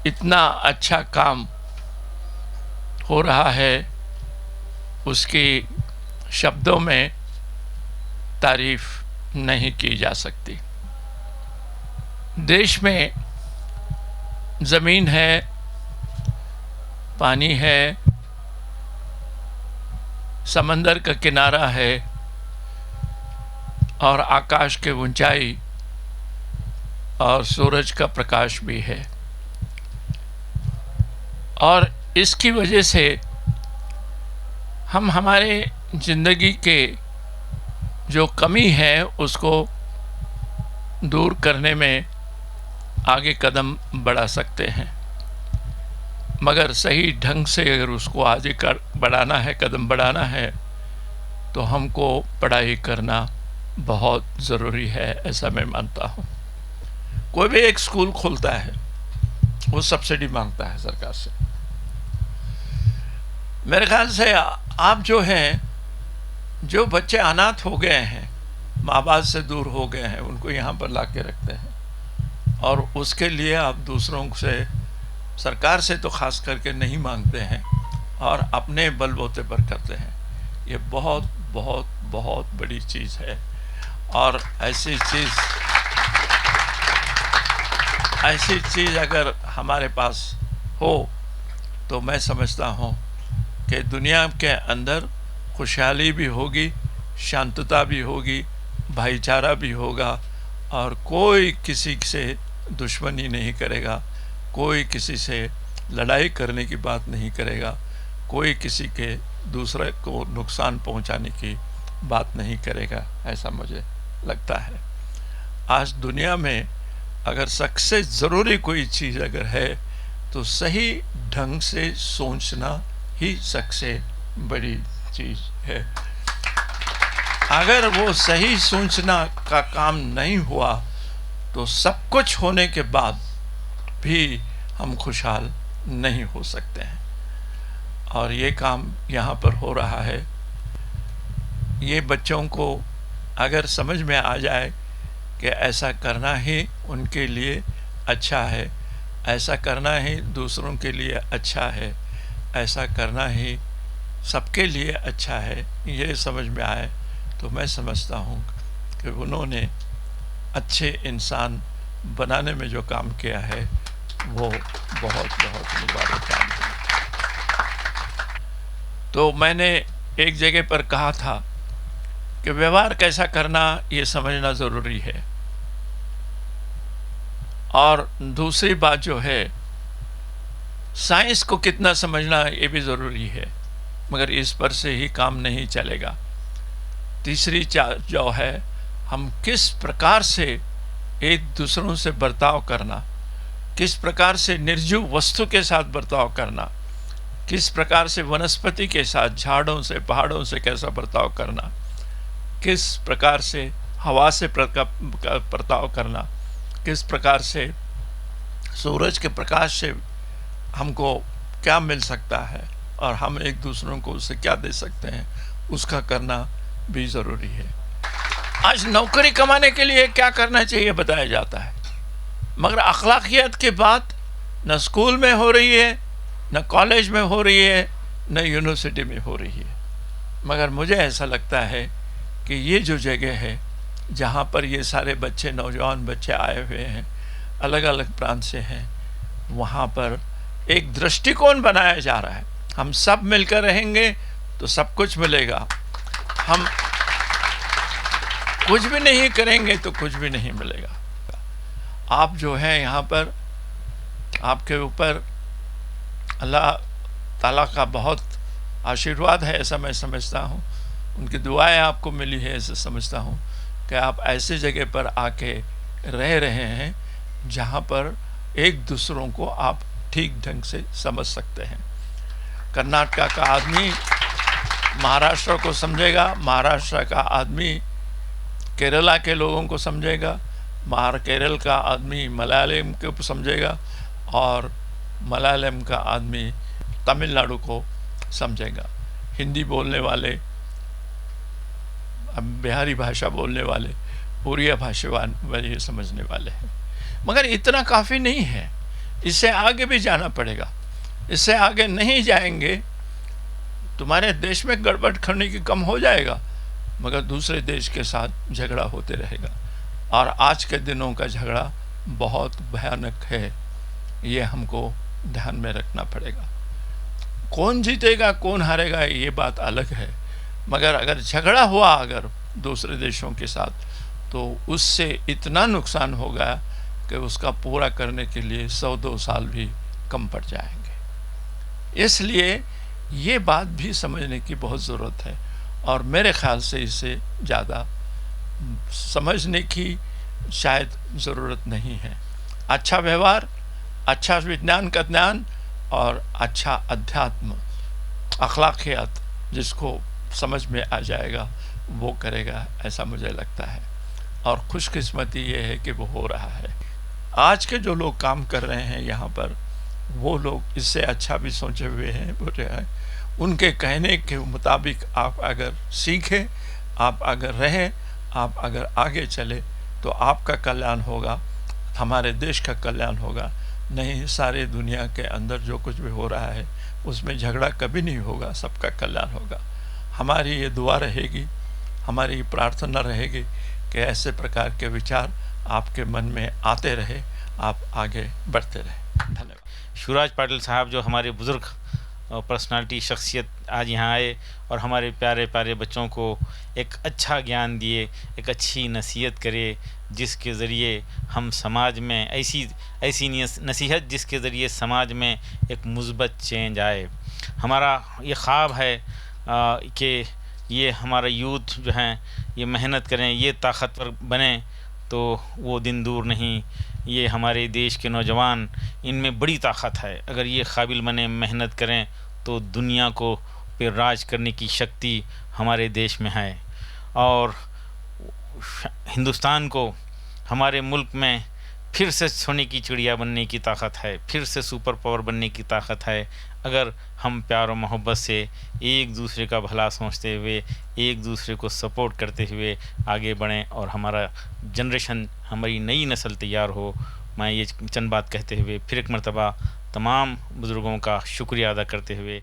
इतना अच्छा काम हो रहा है, उसकी शब्दों में तारीफ नहीं की जा सकती। देश में ज़मीन है, पानी है, समंदर का किनारा है और आकाश के ऊंचाई और सूरज का प्रकाश भी है। और इसकी वजह से हम हमारे ज़िंदगी के जो कमी है उसको दूर करने में आगे कदम बढ़ा सकते हैं। मगर सही ढंग से अगर उसको आगे बढ़ाना है, कदम बढ़ाना है, तो हमको पढ़ाई करना बहुत ज़रूरी है, ऐसा मैं मानता हूँ। कोई भी एक स्कूल खोलता है, वो सब्सिडी मांगता है सरकार से। मेरे ख्याल से आप जो हैं, जो बच्चे अनाथ हो गए हैं, माँ बाप से दूर हो गए हैं, उनको यहाँ पर ला के रखते हैं और उसके लिए आप दूसरों से, सरकार से तो ख़ास करके नहीं मांगते हैं और अपने बलबूते पर करते हैं। ये बहुत बहुत बहुत बड़ी चीज़ है। और ऐसी चीज़ अगर हमारे पास हो तो मैं समझता हूँ कि दुनिया के अंदर खुशहाली भी होगी, शांतता भी होगी, भाईचारा भी होगा और कोई किसी से दुश्मनी नहीं करेगा, कोई किसी से लड़ाई करने की बात नहीं करेगा, कोई किसी के दूसरे को नुकसान पहुंचाने की बात नहीं करेगा, ऐसा मुझे लगता है। आज दुनिया में अगर सबसे ज़रूरी कोई चीज़ अगर है तो सही ढंग से सोचना ही सबसे बड़ी चीज़ है। अगर वो सही सोचना का काम नहीं हुआ तो सब कुछ होने के बाद भी हम खुशहाल नहीं हो सकते हैं। और ये काम यहाँ पर हो रहा है। ये बच्चों को अगर समझ में आ जाए कि ऐसा करना ही उनके लिए अच्छा है, ऐसा करना ही दूसरों के लिए अच्छा है, ऐसा करना ही सबके लिए अच्छा है, ये समझ में आए तो मैं समझता हूँ कि उन्होंने अच्छे इंसान बनाने में जो काम किया है वो बहुत बहुत मुबारक काम है। तो मैंने एक जगह पर कहा था कि व्यवहार कैसा करना ये समझना ज़रूरी है, और दूसरी बात जो है साइंस को कितना समझना ये भी ज़रूरी है, मगर इस पर से ही काम नहीं चलेगा। तीसरी जो है हम किस प्रकार से एक दूसरों से बर्ताव करना, किस प्रकार से निर्जीव वस्तु के साथ बर्ताव करना, किस प्रकार से वनस्पति के साथ, झाड़ों से, पहाड़ों से कैसा बर्ताव करना, किस प्रकार से हवा से बर्ताव करना, किस प्रकार से सूरज के प्रकाश से हमको क्या मिल सकता है और हम एक दूसरों को उससे क्या दे सकते हैं, उसका करना भी ज़रूरी है। आज नौकरी कमाने के लिए क्या करना चाहिए बताया जाता है, मगर अखलाकियत की बात न स्कूल में हो रही है, न कॉलेज में हो रही है, न यूनिवर्सिटी में हो रही है। मगर मुझे ऐसा लगता है कि ये जो जगह है जहाँ पर ये सारे बच्चे, नौजवान बच्चे आए हुए हैं, अलग अलग प्रांत से हैं, वहाँ पर एक दृष्टिकोण बनाया जा रहा है। हम सब मिलकर रहेंगे तो सब कुछ मिलेगा, हम कुछ भी नहीं करेंगे तो कुछ भी नहीं मिलेगा। आप जो हैं यहाँ पर, आपके ऊपर अल्लाह ताला का बहुत आशीर्वाद है, ऐसा मैं समझता हूँ। उनकी दुआएं आपको मिली है, ऐसा समझता हूँ कि आप ऐसे जगह पर आके रह रहे हैं जहाँ पर एक दूसरों को आप ठीक ढंग से समझ सकते हैं। कर्नाटका का आदमी महाराष्ट्र को समझेगा, महाराष्ट्र का आदमी केरला के लोगों को समझेगा, केरल का आदमी मलयालम को समझेगा और मलयालम का आदमी तमिलनाडु को समझेगा। हिंदी बोलने वाले, बिहारी भाषा बोलने वाले, उड़िया भाषा वाले समझने वाले हैं। मगर इतना काफ़ी नहीं है, इससे आगे भी जाना पड़ेगा। इससे आगे नहीं जाएंगे, तुम्हारे देश में गड़बड़ करने की कम हो जाएगा, मगर दूसरे देश के साथ झगड़ा होते रहेगा। और आज के दिनों का झगड़ा बहुत भयानक है, ये हमको ध्यान में रखना पड़ेगा। कौन जीतेगा कौन हारेगा ये बात अलग है, मगर अगर झगड़ा हुआ अगर दूसरे देशों के साथ, तो उससे इतना नुकसान होगा कि उसका पूरा करने के लिए 100-2 साल भी कम पड़ जाएंगे। इसलिए ये बात भी समझने की बहुत ज़रूरत है, और मेरे ख्याल से इसे ज़्यादा समझने की शायद ज़रूरत नहीं है। अच्छा व्यवहार, अच्छा विज्ञान का ज्ञान और अच्छा अध्यात्म, अखलाकियात जिसको समझ में आ जाएगा वो करेगा, ऐसा मुझे लगता है। और खुशकिस्मती ये है कि वो हो रहा है। आज के जो लोग काम कर रहे हैं यहाँ पर, वो लोग इससे अच्छा भी सोचे हुए हैं, बोले हैं। उनके कहने के मुताबिक आप अगर सीखें, आप अगर रहें, आप अगर आगे चले, तो आपका कल्याण होगा, हमारे देश का कल्याण होगा। नहीं, सारे दुनिया के अंदर जो कुछ भी हो रहा है उसमें झगड़ा कभी नहीं होगा, सबका कल्याण होगा। हमारी ये दुआ रहेगी, हमारी प्रार्थना रहेगी कि ऐसे प्रकार के विचार आपके मन में आते रहे, आप आगे बढ़ते रहे। धन्यवाद। शिवराज पाटिल साहब जो हमारे बुज़ुर्ग पर्सनालिटी शख्सियत आज यहाँ आए और हमारे प्यारे प्यारे बच्चों को एक अच्छा ज्ञान दिए, एक अच्छी नसीहत करे, जिसके ज़रिए हम समाज में ऐसी नसीहत जिसके ज़रिए समाज में एक मुस्बत चेंज आए। हमारा ये ख्वाब है कि ये हमारा यूथ जो हैं ये मेहनत करें, ये ताकतवर बने, तो वो दिन दूर नहीं। ये हमारे देश के नौजवान, इनमें बड़ी ताकत है। अगर ये काबिल बने, मेहनत करें, तो दुनिया को पे राज करने की शक्ति हमारे देश में है। और हिंदुस्तान को, हमारे मुल्क में फिर से सोने की चिड़िया बनने की ताकत है, फिर से सुपर पावर बनने की ताकत है, अगर हम प्यार और मोहब्बत से एक दूसरे का भला सोचते हुए, एक दूसरे को सपोर्ट करते हुए आगे बढ़ें और हमारा जनरेशन, हमारी नई नस्ल तैयार हो। मैं ये चंद बात कहते हुए फिर एक मरतबा तमाम बुज़ुर्गों का शुक्रिया अदा करते हुए